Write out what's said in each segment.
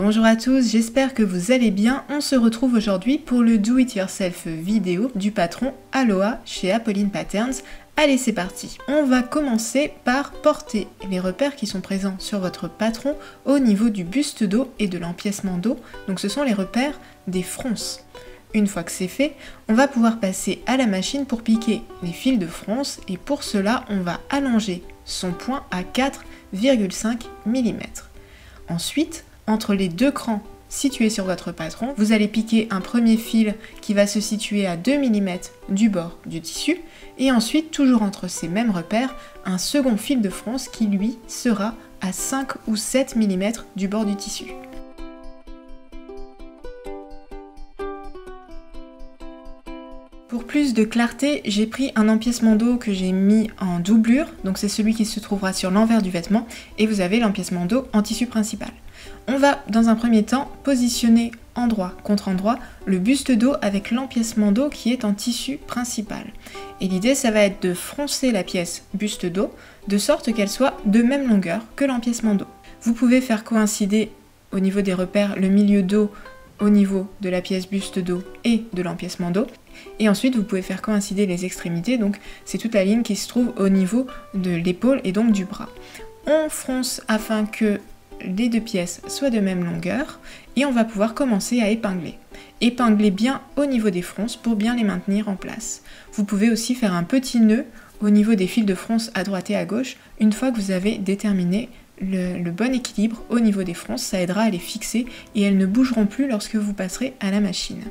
Bonjour à tous, j'espère que vous allez bien. On se retrouve aujourd'hui pour le Do It Yourself vidéo du patron Aloha chez Apolline Patterns. Allez, c'est parti. On va commencer par porter les repères qui sont présents sur votre patron au niveau du buste dos et de l'empiècement dos. Donc ce sont les repères des fronces. Une fois que c'est fait, on va pouvoir passer à la machine pour piquer les fils de fronce et pour cela, on va allonger son point à 4,5 mm. Ensuite, entre les deux crans situés sur votre patron, vous allez piquer un premier fil qui va se situer à 2 mm du bord du tissu et ensuite, toujours entre ces mêmes repères, un second fil de fronce qui lui sera à 5 ou 7 mm du bord du tissu. Pour plus de clarté, j'ai pris un empiècement dos que j'ai mis en doublure, donc c'est celui qui se trouvera sur l'envers du vêtement, et vous avez l'empiècement dos en tissu principal. On va, dans un premier temps, positionner endroit contre endroit le buste dos avec l'empiècement dos qui est en tissu principal. Et l'idée, ça va être de froncer la pièce buste dos, de sorte qu'elle soit de même longueur que l'empiècement dos. Vous pouvez faire coïncider au niveau des repères le milieu dos au niveau de la pièce buste dos et de l'empiècement dos. Et ensuite, vous pouvez faire coïncider les extrémités, donc c'est toute la ligne qui se trouve au niveau de l'épaule et donc du bras. On fronce afin que les deux pièces soient de même longueur et on va pouvoir commencer à épingler. Épingler bien au niveau des fronces pour bien les maintenir en place. Vous pouvez aussi faire un petit nœud au niveau des fils de fronce à droite et à gauche une fois que vous avez déterminé le bon équilibre au niveau des fronces, ça aidera à les fixer et elles ne bougeront plus lorsque vous passerez à la machine.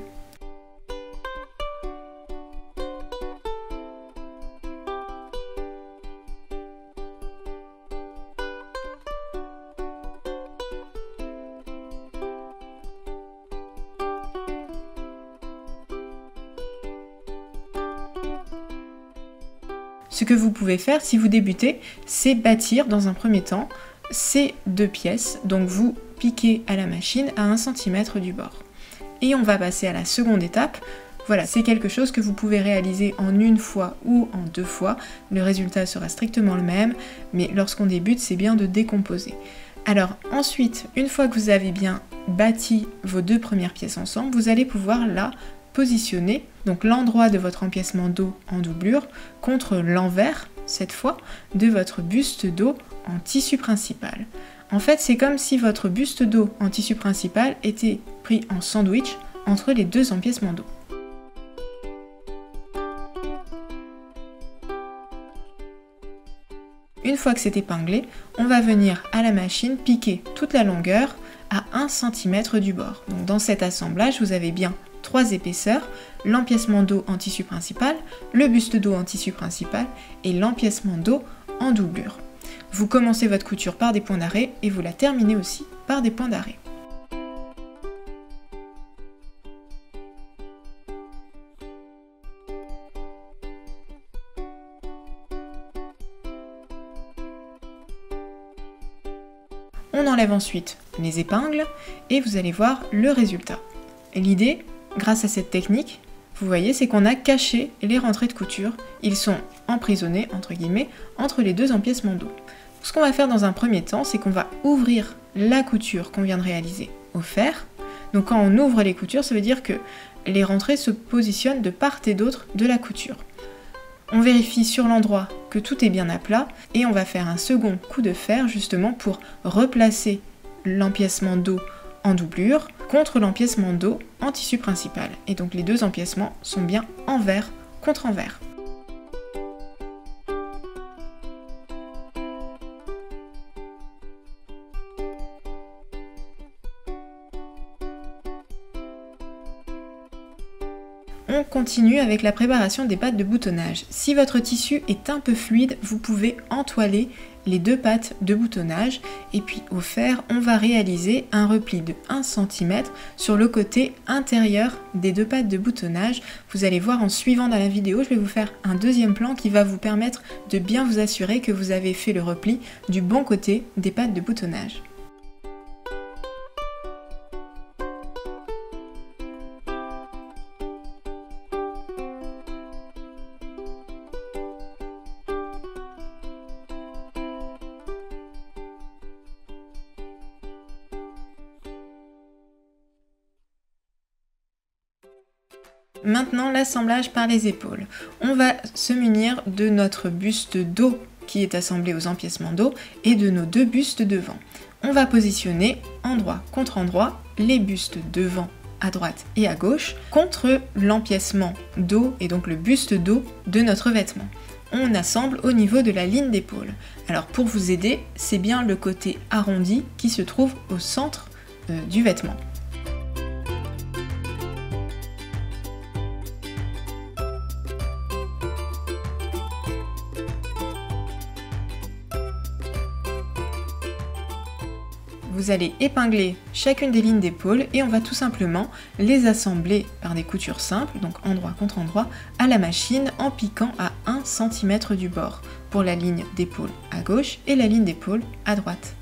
Ce que vous pouvez faire si vous débutez, c'est bâtir dans un premier temps ces deux pièces. Donc vous piquez à la machine à 1 cm du bord. Et on va passer à la seconde étape. Voilà, c'est quelque chose que vous pouvez réaliser en une fois ou en 2 fois. Le résultat sera strictement le même, mais lorsqu'on débute, c'est bien de décomposer. Alors ensuite, une fois que vous avez bien bâti vos deux premières pièces ensemble, vous allez pouvoir là positionner donc l'endroit de votre empiècement dos en doublure contre l'envers, cette fois, de votre buste dos en tissu principal. En fait, c'est comme si votre buste dos en tissu principal était pris en sandwich entre les deux empiècements dos. Une fois que c'est épinglé, on va venir à la machine piquer toute la longueur à 1 cm du bord. Donc dans cet assemblage, vous avez bien 3 épaisseurs, l'empiècement dos en tissu principal, le buste dos en tissu principal et l'empiècement dos en doublure. Vous commencez votre couture par des points d'arrêt et vous la terminez aussi par des points d'arrêt. On enlève ensuite les épingles et vous allez voir le résultat. L'idée, grâce à cette technique, vous voyez, c'est qu'on a caché les rentrées de couture. Ils sont emprisonnés, entre guillemets, entre les deux empiècements dos. Ce qu'on va faire dans un premier temps, c'est qu'on va ouvrir la couture qu'on vient de réaliser au fer. Donc quand on ouvre les coutures, ça veut dire que les rentrées se positionnent de part et d'autre de la couture. On vérifie sur l'endroit que tout est bien à plat et on va faire un second coup de fer justement pour replacer l'empiècement dos en doublure contre l'empiècement dos en tissu principal. Et donc les deux empiècements sont bien envers contre envers. On continue avec la préparation des pattes de boutonnage. Si votre tissu est un peu fluide, vous pouvez entoiler les deux pattes de boutonnage et puis au fer, on va réaliser un repli de 1 cm sur le côté intérieur des deux pattes de boutonnage. Vous allez voir en suivant dans la vidéo, je vais vous faire un deuxième plan qui va vous permettre de bien vous assurer que vous avez fait le repli du bon côté des pattes de boutonnage. Maintenant, l'assemblage par les épaules. On va se munir de notre buste dos qui est assemblé aux empiècements dos et de nos deux bustes devant. On va positionner endroit contre endroit les bustes devant à droite et à gauche contre l'empiècement dos et donc le buste dos de notre vêtement. On assemble au niveau de la ligne d'épaule. Alors pour vous aider, c'est bien le côté arrondi qui se trouve au centre du vêtement. Vous allez épingler chacune des lignes d'épaule et on va tout simplement les assembler par des coutures simples, donc endroit contre endroit, à la machine en piquant à 1 cm du bord pour la ligne d'épaule à gauche et la ligne d'épaule à droite.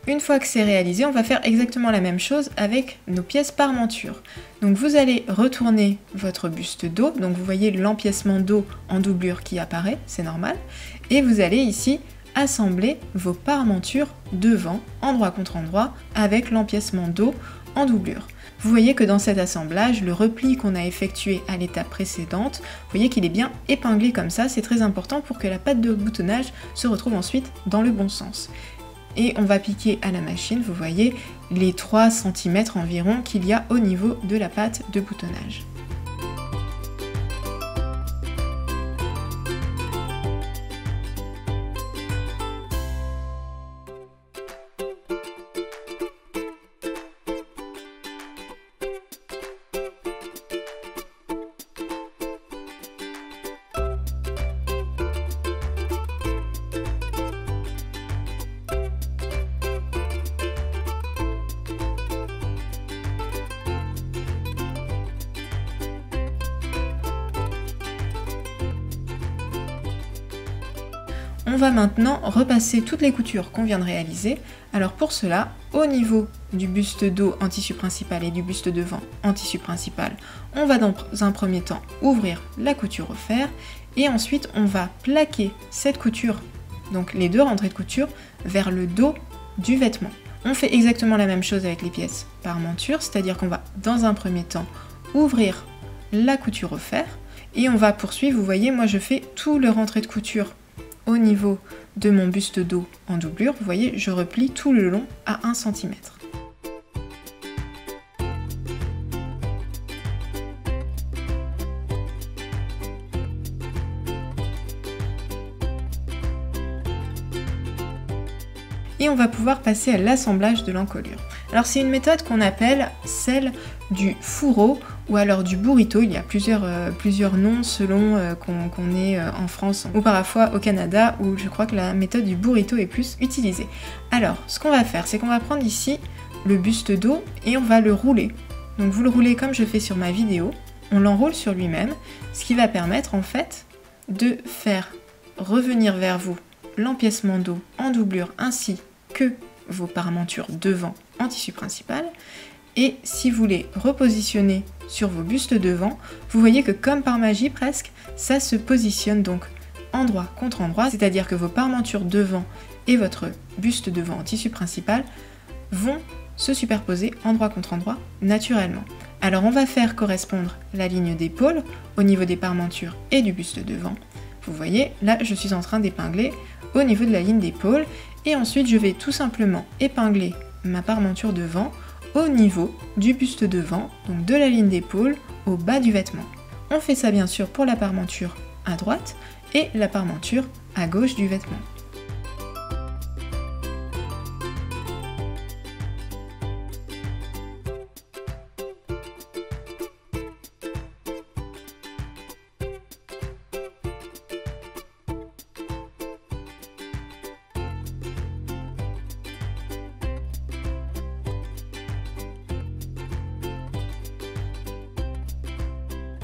Une fois que c'est réalisé, on va faire exactement la même chose avec nos pièces parmenture. Donc vous allez retourner votre buste dos, donc vous voyez l'empiècement dos en doublure qui apparaît, c'est normal, et vous allez ici assembler vos parmentures devant, endroit contre endroit, avec l'empiècement dos en doublure. Vous voyez que dans cet assemblage, le repli qu'on a effectué à l'étape précédente, vous voyez qu'il est bien épinglé comme ça, c'est très important pour que la patte de boutonnage se retrouve ensuite dans le bon sens. Et on va piquer à la machine, vous voyez, les 3 cm environ qu'il y a au niveau de la patte de boutonnage. On va maintenant repasser toutes les coutures qu'on vient de réaliser. Alors pour cela, au niveau du buste dos en tissu principal et du buste devant en tissu principal, on va dans un premier temps ouvrir la couture au fer et ensuite on va plaquer cette couture, donc les deux rentrées de couture, vers le dos du vêtement. On fait exactement la même chose avec les pièces parmenture, c'est-à-dire qu'on va dans un premier temps ouvrir la couture au fer et on va poursuivre. Vous voyez, moi je fais tout le rentrée de couture au niveau de mon buste dos en doublure, vous voyez, je replie tout le long à 1 cm. Et on va pouvoir passer à l'assemblage de l'encolure. Alors c'est une méthode qu'on appelle celle du fourreau ou alors du burrito. Il y a plusieurs noms selon qu'on est en France ou parfois au Canada, où je crois que la méthode du burrito est plus utilisée. Alors ce qu'on va faire, c'est qu'on va prendre ici le buste dos et on va le rouler. Donc vous le roulez comme je fais sur ma vidéo, on l'enroule sur lui-même, ce qui va permettre en fait de faire revenir vers vous l'empiècement dos en doublure ainsi que vos parmentures devant en tissu principal. Et si vous les repositionnez sur vos bustes devant, vous voyez que comme par magie presque, ça se positionne donc endroit contre endroit, c'est-à-dire que vos parmentures devant et votre buste devant en tissu principal vont se superposer endroit contre endroit naturellement. Alors on va faire correspondre la ligne d'épaule au niveau des parmentures et du buste devant. Vous voyez, là je suis en train d'épingler au niveau de la ligne d'épaule et ensuite je vais tout simplement épingler ma parmenture devant au niveau du buste devant, donc de la ligne d'épaule au bas du vêtement. On fait ça bien sûr pour la parmenture à droite et la parmenture à gauche du vêtement.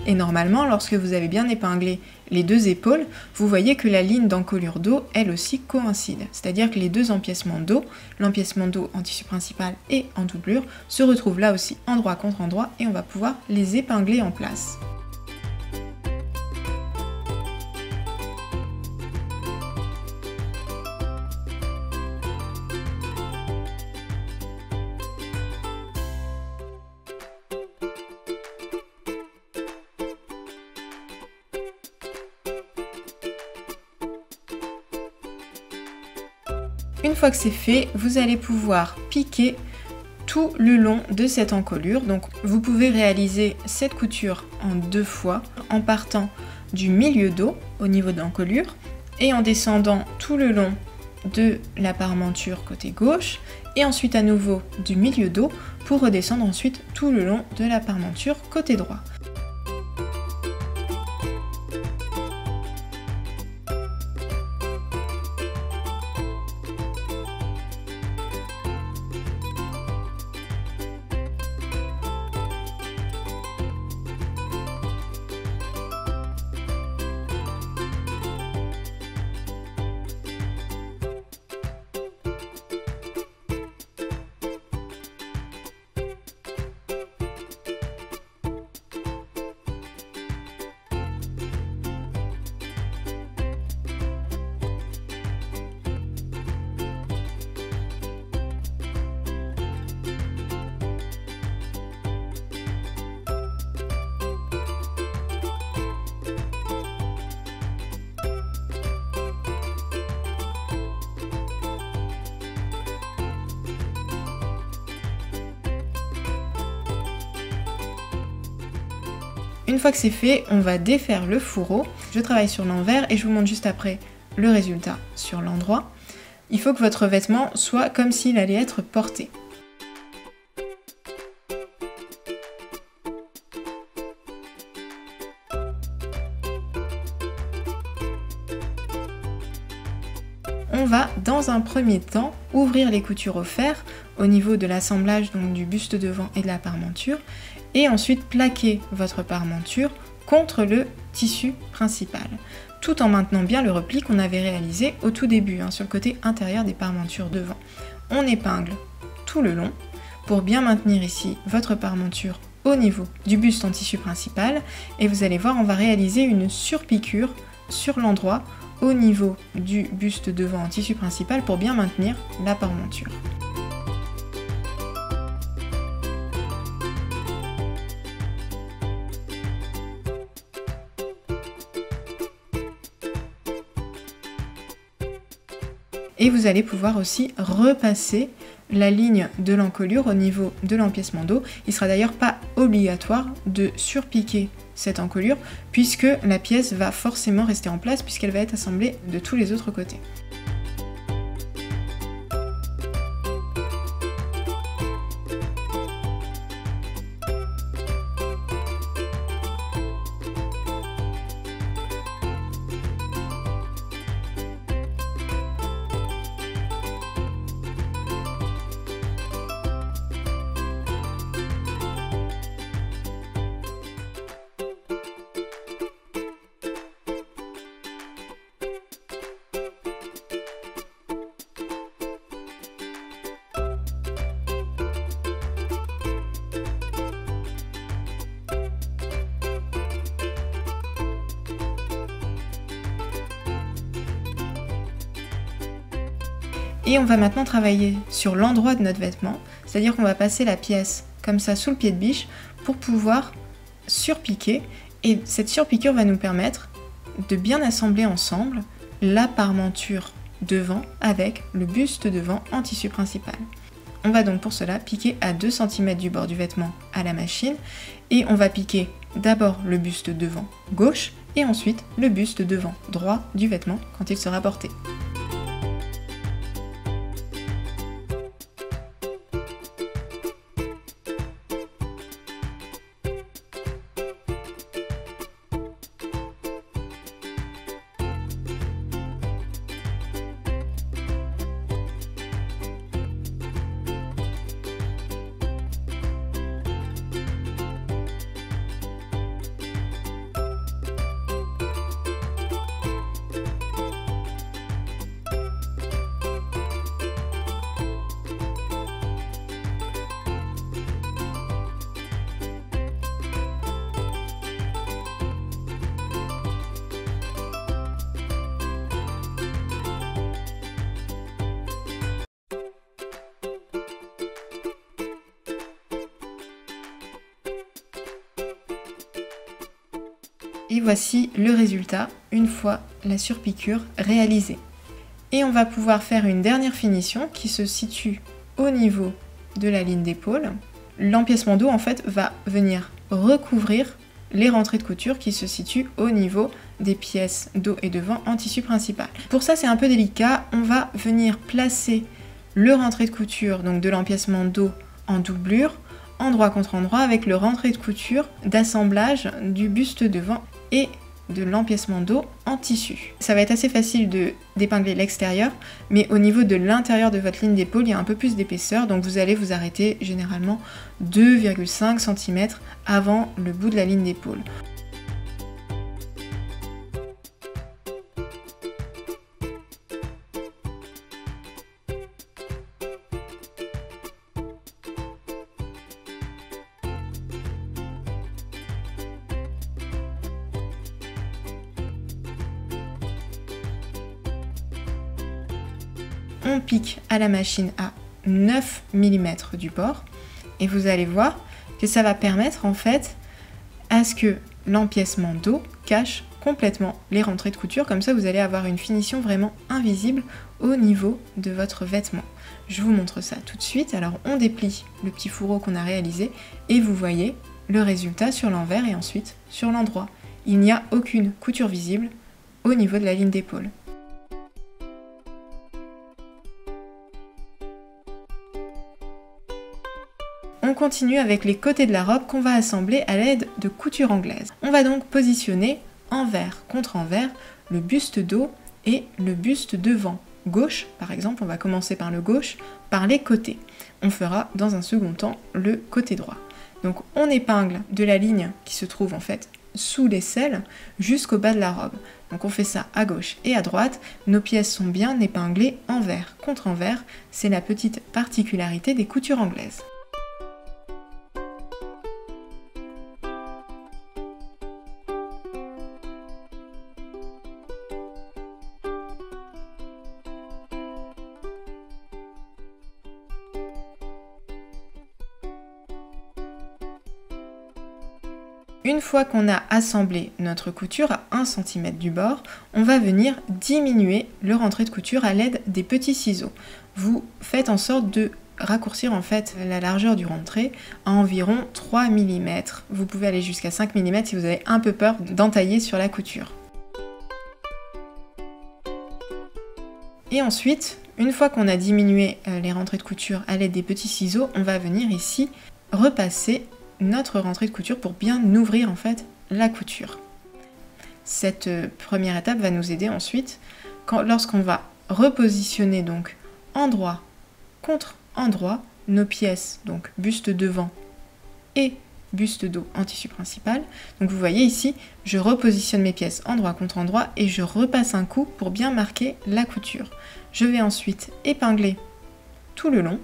Et normalement, lorsque vous avez bien épinglé les deux épaules, vous voyez que la ligne d'encolure dos, elle aussi, coïncide. C'est-à-dire que les deux empiècements dos, l'empiècement dos en tissu principal et en doublure, se retrouvent là aussi endroit contre endroit et on va pouvoir les épingler en place. Une fois que c'est fait, vous allez pouvoir piquer tout le long de cette encolure. Donc vous pouvez réaliser cette couture en 2 fois en partant du milieu dos au niveau de l'encolure et en descendant tout le long de la parmenture côté gauche et ensuite à nouveau du milieu dos pour redescendre ensuite tout le long de la parmenture côté droit. Une fois que c'est fait, on va défaire le fourreau. Je travaille sur l'envers et je vous montre juste après le résultat sur l'endroit. Il faut que votre vêtement soit comme s'il allait être porté. On va dans un premier temps ouvrir les coutures au fer au niveau de l'assemblage donc du buste devant et de la parmenture et ensuite plaquer votre parmenture contre le tissu principal tout en maintenant bien le repli qu'on avait réalisé au tout début sur le côté intérieur des parmentures devant. On épingle tout le long pour bien maintenir ici votre parmenture au niveau du buste en tissu principal et vous allez voir on va réaliser une surpiqûre sur l'endroit au niveau du buste devant en tissu principal pour bien maintenir la parmenture. Et vous allez pouvoir aussi repasser la ligne de l'encolure au niveau de l'empiècement dos. Il ne sera d'ailleurs pas obligatoire de surpiquer cette encolure puisque la pièce va forcément rester en place puisqu'elle va être assemblée de tous les autres côtés. Et on va maintenant travailler sur l'endroit de notre vêtement, c'est-à-dire qu'on va passer la pièce comme ça sous le pied de biche pour pouvoir surpiquer. Et cette surpiqûre va nous permettre de bien assembler ensemble la parmenture devant avec le buste devant en tissu principal. On va donc pour cela piquer à 2 cm du bord du vêtement à la machine et on va piquer d'abord le buste devant gauche et ensuite le buste devant droit du vêtement quand il sera porté. Et voici le résultat une fois la surpiqûre réalisée. Et on va pouvoir faire une dernière finition qui se situe au niveau de la ligne d'épaule. L'empiècement dos en fait va venir recouvrir les rentrées de couture qui se situent au niveau des pièces dos et devant en tissu principal. Pour ça c'est un peu délicat, on va venir placer le rentré de couture donc de l'empiècement dos en doublure, endroit contre endroit avec le rentré de couture d'assemblage du buste devant et de l'empiècement dos en tissu. Ça va être assez facile d'épingler l'extérieur, mais au niveau de l'intérieur de votre ligne d'épaule, il y a un peu plus d'épaisseur, donc vous allez vous arrêter généralement 2,5 cm avant le bout de la ligne d'épaule. On pique à la machine à 9 mm du bord et vous allez voir que ça va permettre en fait à ce que l'empiècement dos cache complètement les rentrées de couture, comme ça vous allez avoir une finition vraiment invisible au niveau de votre vêtement. Je vous montre ça tout de suite. Alors on déplie le petit fourreau qu'on a réalisé et vous voyez le résultat sur l'envers et ensuite sur l'endroit. Il n'y a aucune couture visible au niveau de la ligne d'épaule. On continue avec les côtés de la robe qu'on va assembler à l'aide de couture anglaise. On va donc positionner envers contre envers le buste dos et le buste devant. Gauche, par exemple, on va commencer par le gauche, par les côtés. On fera dans un second temps le côté droit. Donc on épingle de la ligne qui se trouve en fait sous l'aisselle jusqu'au bas de la robe. Donc on fait ça à gauche et à droite. Nos pièces sont bien épinglées envers contre envers. C'est la petite particularité des coutures anglaises. Une fois qu'on a assemblé notre couture à 1 cm du bord, on va venir diminuer le rentré de couture à l'aide des petits ciseaux. Vous faites en sorte de raccourcir en fait la largeur du rentré à environ 3 mm. Vous pouvez aller jusqu'à 5 mm si vous avez un peu peur d'entailler sur la couture. Et ensuite, une fois qu'on a diminué les rentrées de couture à l'aide des petits ciseaux, on va venir ici repasser notre rentrée de couture pour bien ouvrir en fait la couture. Cette première étape va nous aider ensuite lorsqu'on va repositionner donc endroit contre endroit nos pièces, donc buste devant et buste dos en tissu principal. Donc vous voyez ici, je repositionne mes pièces endroit contre endroit et je repasse un coup pour bien marquer la couture. Je vais ensuite épingler tout le long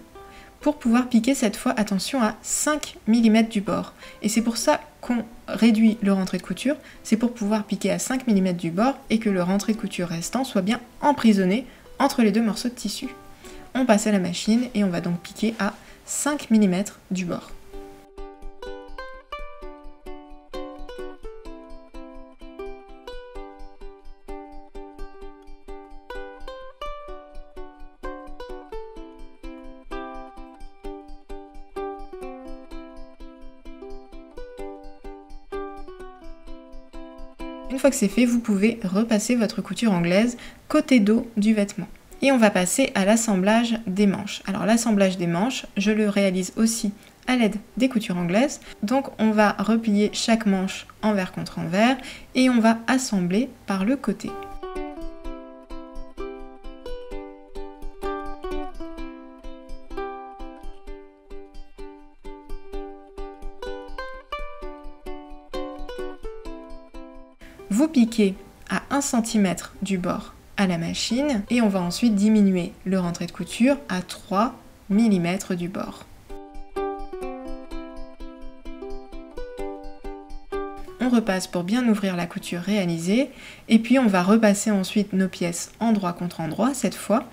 pour pouvoir piquer cette fois, attention, à 5 mm du bord. Et c'est pour ça qu'on réduit le rentré de couture, c'est pour pouvoir piquer à 5 mm du bord et que le rentré de couture restant soit bien emprisonné entre les deux morceaux de tissu. On passe à la machine et on va donc piquer à 5 mm du bord. Une fois que c'est fait, vous pouvez repasser votre couture anglaise côté dos du vêtement. Et on va passer à l'assemblage des manches. Alors l'assemblage des manches, je le réalise aussi à l'aide des coutures anglaises. Donc on va replier chaque manche envers contre envers et on va assembler par le côté. Vous piquez à 1 cm du bord à la machine et on va ensuite diminuer le rentré de couture à 3 mm du bord. On repasse pour bien ouvrir la couture réalisée et puis on va repasser ensuite nos pièces endroit contre endroit cette fois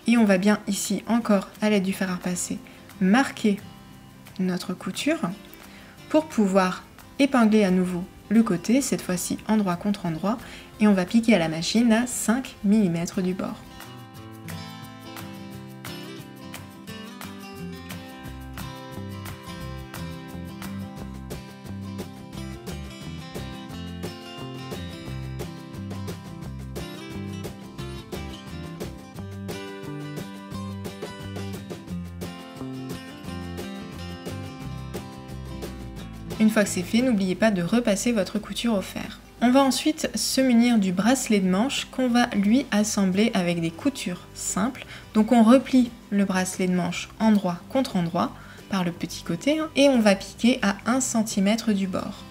et on va bien ici encore à l'aide du fer à repasser marquer notre couture pour pouvoir épingler à nouveau le côté, cette fois-ci endroit contre endroit, et on va piquer à la machine à 5 mm du bord. Une fois que c'est fait, n'oubliez pas de repasser votre couture au fer. On va ensuite se munir du bracelet de manche qu'on va lui assembler avec des coutures simples. Donc on replie le bracelet de manche endroit contre endroit par le petit côté et on va piquer à 1 cm du bord.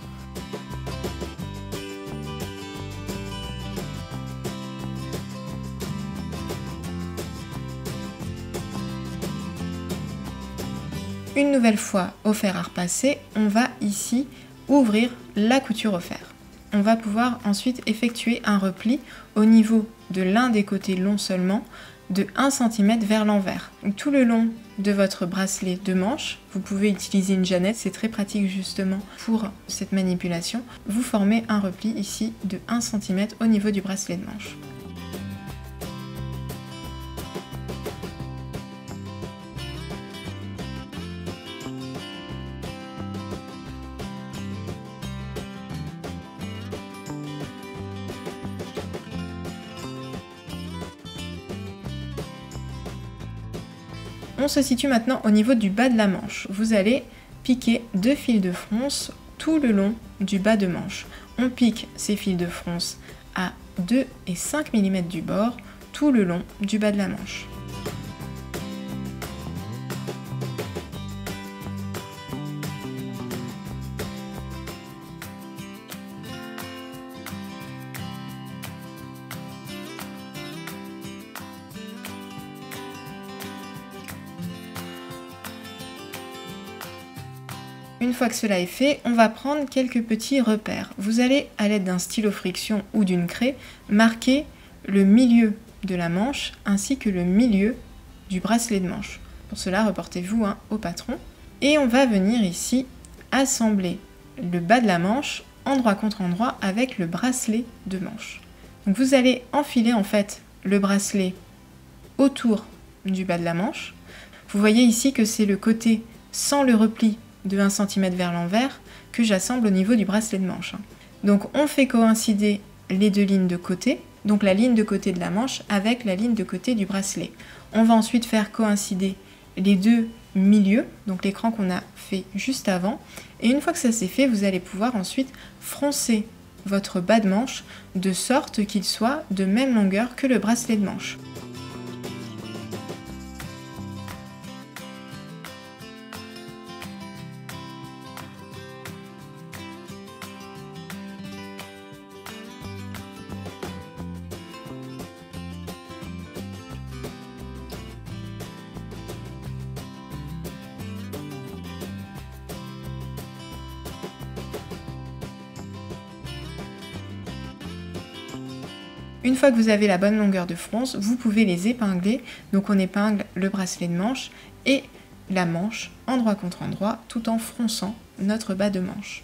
Une nouvelle fois au fer à repasser, on va ici ouvrir la couture au fer. On va pouvoir ensuite effectuer un repli au niveau de l'un des côtés longs seulement de 1 cm vers l'envers. Tout le long de votre bracelet de manche, vous pouvez utiliser une jeannette, c'est très pratique justement pour cette manipulation. Vous formez un repli ici de 1 cm au niveau du bracelet de manche. On se situe maintenant au niveau du bas de la manche. Vous allez piquer 2 fils de fronce tout le long du bas de manche. On pique ces fils de fronce à 2 et 5 mm du bord tout le long du bas de la manche. Une fois que cela est fait, on va prendre quelques petits repères. Vous allez, à l'aide d'un stylo friction ou d'une craie, marquer le milieu de la manche ainsi que le milieu du bracelet de manche. Pour cela, reportez-vous au patron. Et on va venir ici assembler le bas de la manche endroit contre endroit avec le bracelet de manche. Donc vous allez enfiler en fait le bracelet autour du bas de la manche. Vous voyez ici que c'est le côté sans le repli de 1 cm vers l'envers que j'assemble au niveau du bracelet de manche. Donc on fait coïncider les deux lignes de côté, donc la ligne de côté de la manche avec la ligne de côté du bracelet. On va ensuite faire coïncider les deux milieux, donc l'écran qu'on a fait juste avant, et une fois que ça c'est fait, vous allez pouvoir ensuite froncer votre bas de manche de sorte qu'il soit de même longueur que le bracelet de manche. Une fois que vous avez la bonne longueur de fronce, vous pouvez les épingler. Donc on épingle le bracelet de manche et la manche endroit contre endroit tout en fronçant notre bas de manche.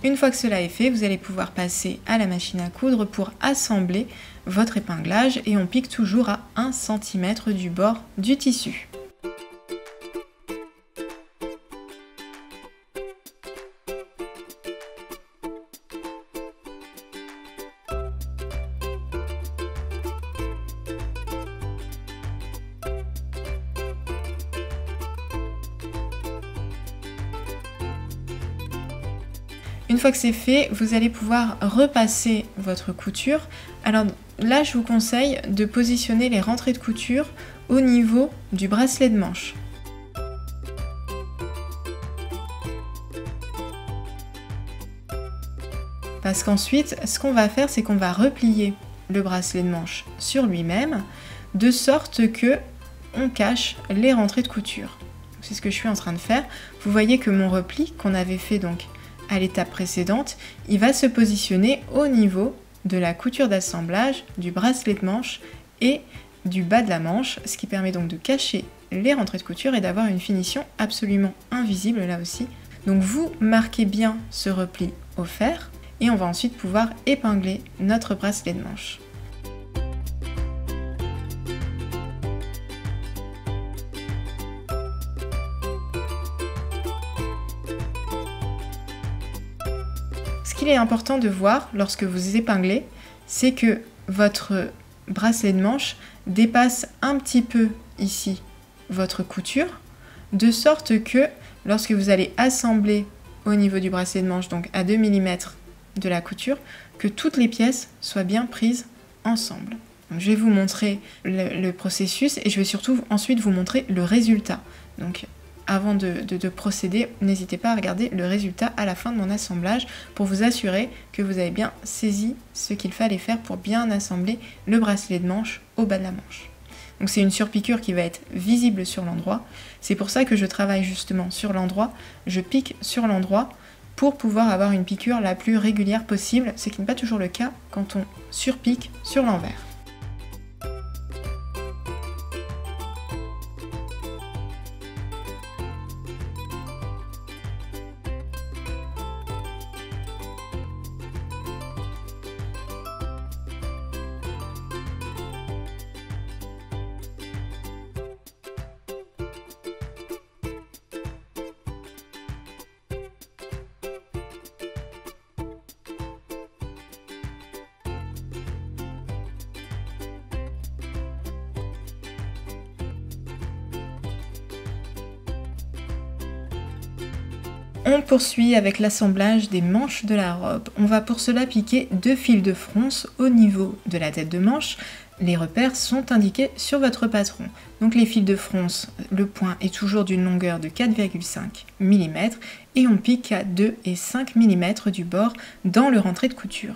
Une fois que cela est fait, vous allez pouvoir passer à la machine à coudre pour assembler votre épinglage et on pique toujours à 1 cm du bord du tissu. Une fois que c'est fait, vous allez pouvoir repasser votre couture. Alors là, je vous conseille de positionner les rentrées de couture au niveau du bracelet de manche. Parce qu'ensuite, ce qu'on va faire, c'est qu'on va replier le bracelet de manche sur lui-même, de sorte que on cache les rentrées de couture. C'est ce que je suis en train de faire. Vous voyez que mon repli qu'on avait fait donc à l'étape précédente, il va se positionner au niveau de la couture d'assemblage du bracelet de manche et du bas de la manche, ce qui permet donc de cacher les rentrées de couture et d'avoir une finition absolument invisible là aussi. Donc vous marquez bien ce repli au fer et on va ensuite pouvoir épingler notre bracelet de manche. Ce qu'il est important de voir lorsque vous épinglez, c'est que votre bracelet de manche dépasse un petit peu ici votre couture, de sorte que lorsque vous allez assembler au niveau du bracelet de manche, donc à 2 mm de la couture, que toutes les pièces soient bien prises ensemble. Donc, je vais vous montrer le processus et je vais surtout ensuite vous montrer le résultat. Donc avant de procéder, n'hésitez pas à regarder le résultat à la fin de mon assemblage pour vous assurer que vous avez bien saisi ce qu'il fallait faire pour bien assembler le bracelet de manche au bas de la manche. Donc c'est une surpiqûre qui va être visible sur l'endroit. C'est pour ça que je travaille justement sur l'endroit. Je pique sur l'endroit pour pouvoir avoir une piqûre la plus régulière possible, ce qui n'est pas toujours le cas quand on surpique sur l'envers. On poursuit avec l'assemblage des manches de la robe. On va pour cela piquer 2 fils de fronce au niveau de la tête de manche. Les repères sont indiqués sur votre patron. Donc les fils de fronce, le point est toujours d'une longueur de 4,5 mm et on pique à 2 et 5 mm du bord dans le rentré de couture.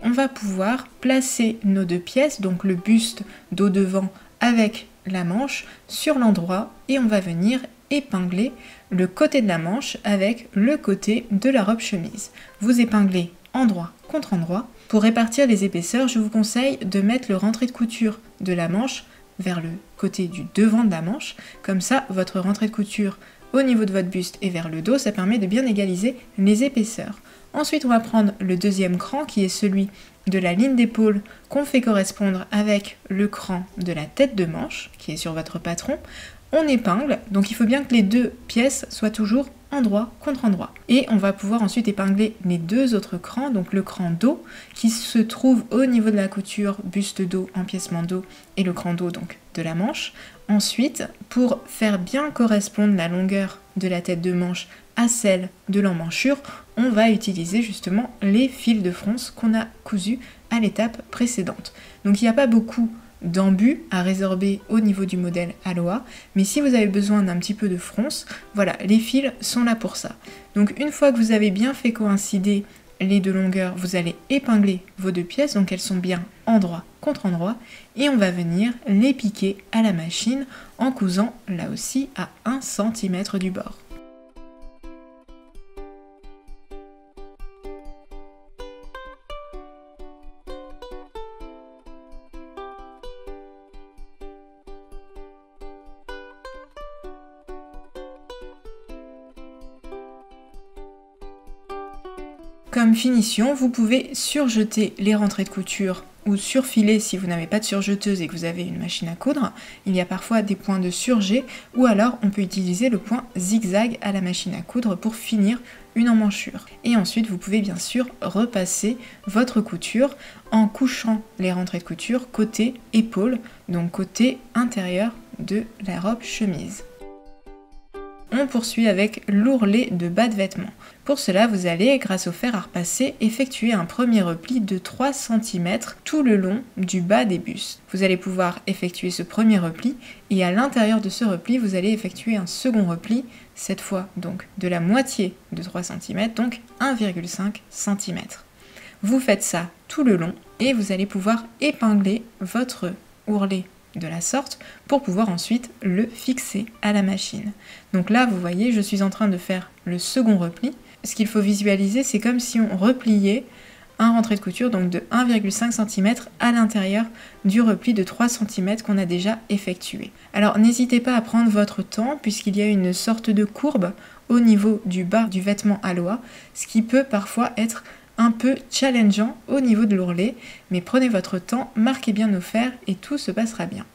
On va pouvoir placer nos 2 pièces, donc le buste dos devant avec la manche, sur l'endroit et on va venir épingler le côté de la manche avec le côté de la robe chemise. Vous épinglez endroit contre endroit. Pour répartir les épaisseurs, je vous conseille de mettre le rentré de couture de la manche vers le côté du devant de la manche. Comme ça, votre rentré de couture au niveau de votre buste et vers le dos, ça permet de bien égaliser les épaisseurs. Ensuite, on va prendre le deuxième cran qui est celui de la ligne d'épaule qu'on fait correspondre avec le cran de la tête de manche qui est sur votre patron. On épingle, donc il faut bien que les 2 pièces soient toujours endroit contre endroit. Et on va pouvoir ensuite épingler les 2 autres crans, donc le cran dos qui se trouve au niveau de la couture buste dos, empiècement dos et le cran dos donc de la manche. Ensuite, pour faire bien correspondre la longueur de la tête de manche à celle de l'emmanchure, on va utiliser justement les fils de fronce qu'on a cousus à l'étape précédente. Donc il n'y a pas beaucoup d'embut à résorber au niveau du modèle Aloha, mais si vous avez besoin d'un petit peu de fronce, voilà, les fils sont là pour ça. Donc une fois que vous avez bien fait coïncider les 2 longueurs, vous allez épingler vos 2 pièces, donc elles sont bien endroit contre endroit, et on va venir les piquer à la machine en cousant là aussi à 1 cm du bord. Comme finition, vous pouvez surjeter les rentrées de couture ou surfiler si vous n'avez pas de surjeteuse et que vous avez une machine à coudre. Il y a parfois des points de surjet ou alors on peut utiliser le point zigzag à la machine à coudre pour finir une emmanchure. Et ensuite, vous pouvez bien sûr repasser votre couture en couchant les rentrées de couture côté épaule, donc côté intérieur de la robe chemise. On poursuit avec l'ourlet de bas de vêtements. Pour cela, vous allez, grâce au fer à repasser, effectuer un premier repli de 3 cm tout le long du bas des bustes. Vous allez pouvoir effectuer ce premier repli et à l'intérieur de ce repli, vous allez effectuer un second repli, cette fois donc de la moitié de 3 cm, donc 1,5 cm. Vous faites ça tout le long et vous allez pouvoir épingler votre ourlet de la sorte pour pouvoir ensuite le fixer à la machine. Donc là, vous voyez, je suis en train de faire le second repli. Ce qu'il faut visualiser, c'est comme si on repliait un rentré de couture donc de 1,5 cm à l'intérieur du repli de 3 cm qu'on a déjà effectué. Alors n'hésitez pas à prendre votre temps puisqu'il y a une sorte de courbe au niveau du bas du vêtement Aloha, ce qui peut parfois être un peu challengeant au niveau de l'ourlet, mais prenez votre temps, marquez bien nos fers et tout se passera bien.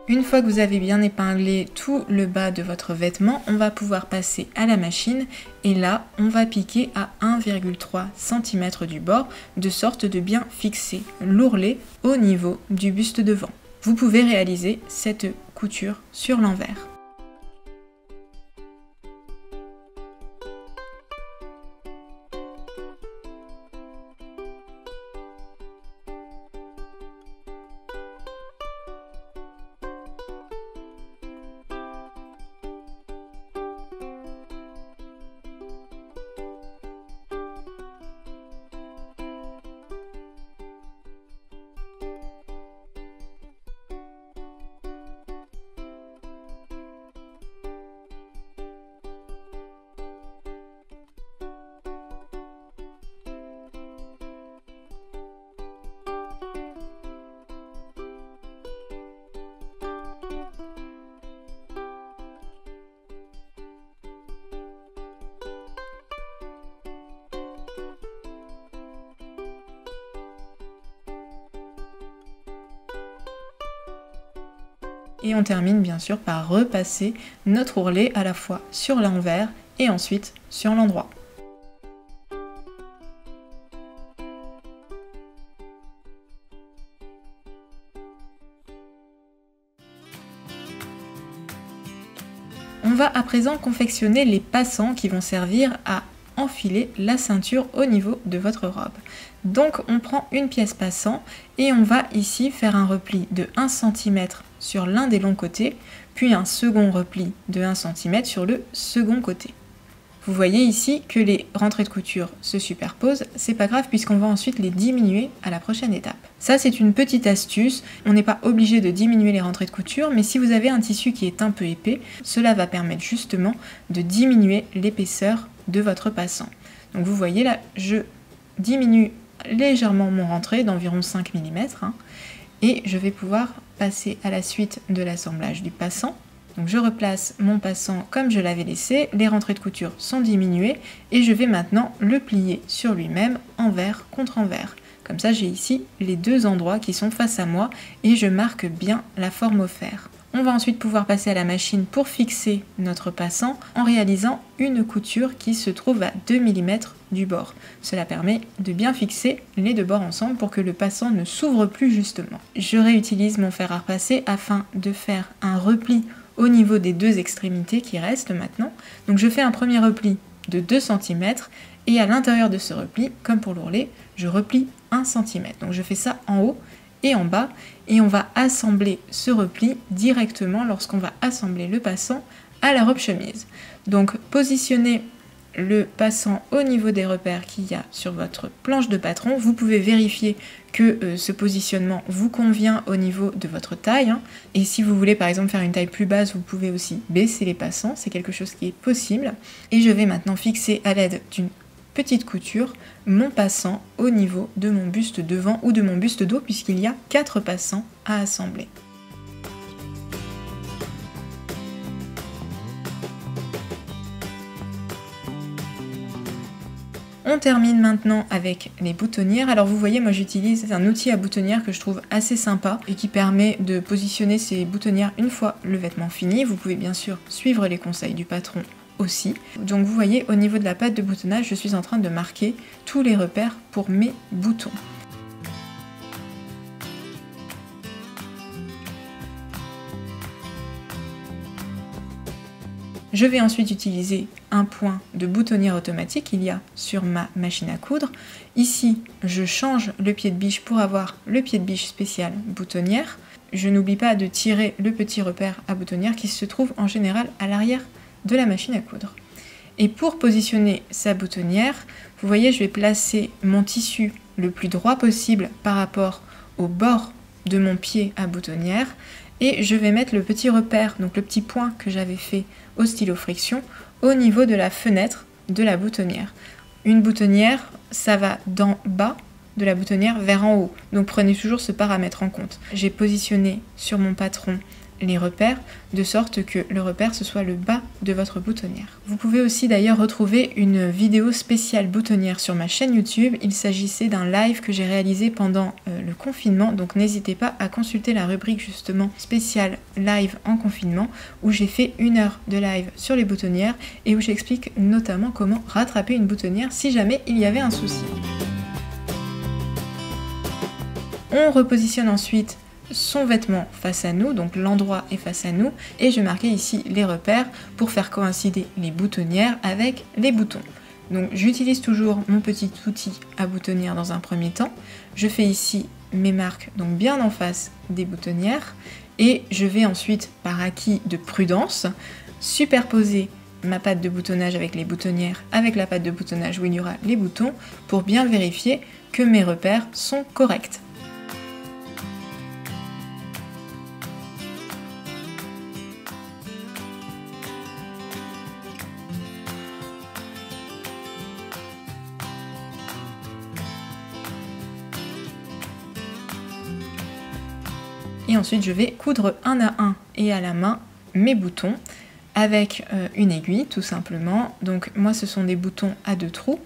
Une fois que vous avez bien épinglé tout le bas de votre vêtement, on va pouvoir passer à la machine et là, on va piquer à 1,3 cm du bord de sorte de bien fixer l'ourlet au niveau du buste devant. Vous pouvez réaliser cette couture sur l'envers. Et on termine bien sûr par repasser notre ourlet à la fois sur l'envers et ensuite sur l'endroit. On va à présent confectionner les passants qui vont servir à enfiler la ceinture au niveau de votre robe. Donc on prend une pièce passant et on va ici faire un repli de 1 cm sur l'un des longs côtés, puis un second repli de 1 cm sur le second côté. Vous voyez ici que les rentrées de couture se superposent, c'est pas grave puisqu'on va ensuite les diminuer à la prochaine étape. Ça c'est une petite astuce, on n'est pas obligé de diminuer les rentrées de couture, mais si vous avez un tissu qui est un peu épais, cela va permettre justement de diminuer l'épaisseur de votre passant. Donc vous voyez là, je diminue légèrement mon rentrée d'environ 5 mm et je vais pouvoir passer à la suite de l'assemblage du passant. Donc je replace mon passant comme je l'avais laissé, les rentrées de couture sont diminuées et je vais maintenant le plier sur lui-même envers contre envers. Comme ça j'ai ici les deux endroits qui sont face à moi et je marque bien la forme au fer. On va ensuite pouvoir passer à la machine pour fixer notre passant en réalisant une couture qui se trouve à 2 mm du bord. Cela permet de bien fixer les deux bords ensemble pour que le passant ne s'ouvre plus justement. Je réutilise mon fer à repasser afin de faire un repli au niveau des deux extrémités qui restent maintenant. Donc je fais un premier repli de 2 cm et à l'intérieur de ce repli, comme pour l'ourlet, je replie 1 cm. Donc je fais ça en haut et en bas et on va assembler ce repli directement lorsqu'on va assembler le passant à la robe chemise. Donc positionnez le passant au niveau des repères qu'il y a sur votre planche de patron. Vous pouvez vérifier que ce positionnement vous convient au niveau de votre taille. Et si vous voulez par exemple faire une taille plus basse, vous pouvez aussi baisser les passants, c'est quelque chose qui est possible. Et je vais maintenant fixer à l'aide d'une petite couture mon passant au niveau de mon buste devant ou de mon buste dos puisqu'il y a 4 passants à assembler. On termine maintenant avec les boutonnières. Alors vous voyez, moi j'utilise un outil à boutonnière que je trouve assez sympa et qui permet de positionner ces boutonnières une fois le vêtement fini. Vous pouvez bien sûr suivre les conseils du patron aussi. Donc vous voyez, au niveau de la patte de boutonnage, je suis en train de marquer tous les repères pour mes boutons. Je vais ensuite utiliser un point de boutonnière automatique qu'il y a sur ma machine à coudre. Ici, je change le pied de biche pour avoir le pied de biche spécial boutonnière. Je n'oublie pas de tirer le petit repère à boutonnière qui se trouve en général à l'arrière de la machine à coudre. Et pour positionner sa boutonnière, vous voyez, je vais placer mon tissu le plus droit possible par rapport au bord de mon pied à boutonnière. Et je vais mettre le petit repère, donc le petit point que j'avais fait au stylo friction, au niveau de la fenêtre de la boutonnière. Une boutonnière, ça va d'en bas de la boutonnière vers en haut. Donc prenez toujours ce paramètre en compte. J'ai positionné sur mon patron les repères de sorte que le repère ce soit le bas de votre boutonnière. Vous pouvez aussi d'ailleurs retrouver une vidéo spéciale boutonnière sur ma chaîne YouTube. Il s'agissait d'un live que j'ai réalisé pendant le confinement, donc n'hésitez pas à consulter la rubrique justement spéciale live en confinement où j'ai fait 1 heure de live sur les boutonnières et où j'explique notamment comment rattraper une boutonnière si jamais il y avait un souci. On repositionne ensuite son vêtement face à nous, donc l'endroit est face à nous, et je marquais ici les repères pour faire coïncider les boutonnières avec les boutons. Donc j'utilise toujours mon petit outil à boutonnière dans un premier temps, je fais ici mes marques donc bien en face des boutonnières, et je vais ensuite, par acquis de prudence, superposer ma patte de boutonnage avec les boutonnières, avec la patte de boutonnage où il y aura les boutons, pour bien vérifier que mes repères sont corrects. Et ensuite je vais coudre un à un et à la main mes boutons avec une aiguille tout simplement. Donc moi ce sont des boutons à 2 trous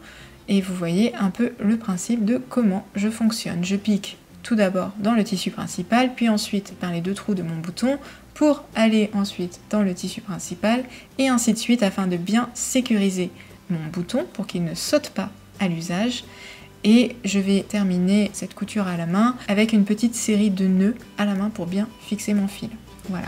et vous voyez un peu le principe de comment je fonctionne. Je pique tout d'abord dans le tissu principal, puis ensuite par les 2 trous de mon bouton pour aller ensuite dans le tissu principal et ainsi de suite afin de bien sécuriser mon bouton pour qu'il ne saute pas à l'usage. Et je vais terminer cette couture à la main avec une petite série de nœuds à la main pour bien fixer mon fil. Voilà.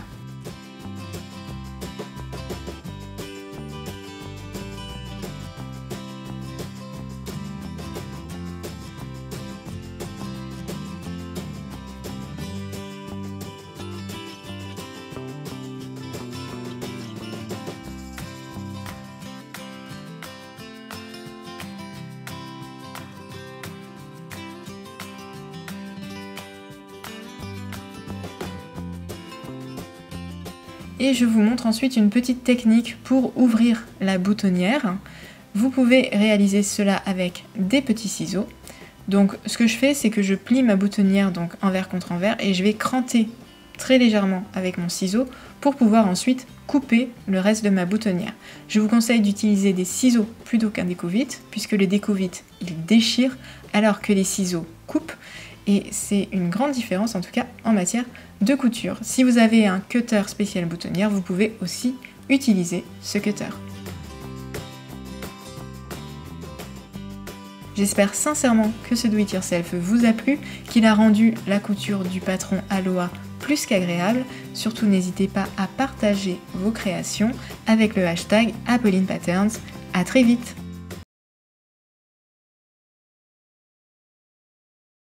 Et je vous montre ensuite une petite technique pour ouvrir la boutonnière. Vous pouvez réaliser cela avec des petits ciseaux. Donc ce que je fais, c'est que je plie ma boutonnière donc envers contre envers et je vais cranter très légèrement avec mon ciseau pour pouvoir ensuite couper le reste de ma boutonnière. Je vous conseille d'utiliser des ciseaux plutôt qu'un déco-vite, puisque le déco-vite il déchire alors que les ciseaux coupent. Et c'est une grande différence en tout cas en matière de couture. Si vous avez un cutter spécial boutonnière, vous pouvez aussi utiliser ce cutter. J'espère sincèrement que ce do-it-yourself vous a plu, qu'il a rendu la couture du patron Aloha plus qu'agréable. Surtout n'hésitez pas à partager vos créations avec le hashtag ApollinePatterns. À très vite!